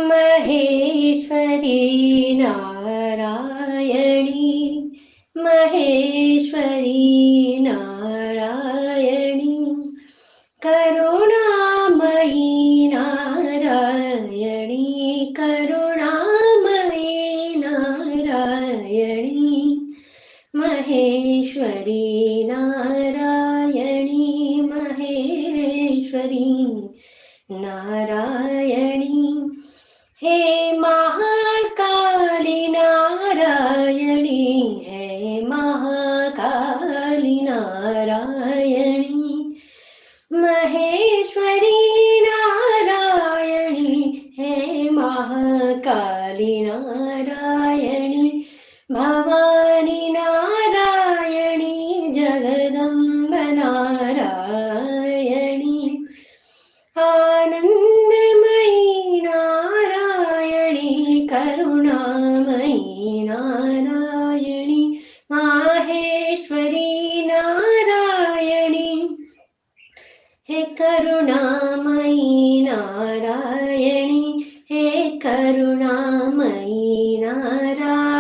महेश्वरी नारायणी महेश्वरी नारायणी करुणामयी नारायणी करुणामयी नारायणी महेश्वरी नारायणी महेश्वरी नारायणी हे महाकाली नारायणी हे महाकाली नारायणी महेश्वरी नारायणी हे महाकाली नारायणी भवानी नारायणी जगदम्ब नारायणी आनन्दमयी नारायणी करुणामयी नारायणी माहेश्वरी नारायणी हे करुणामयी नारायणी हे करुणामयी नारायणी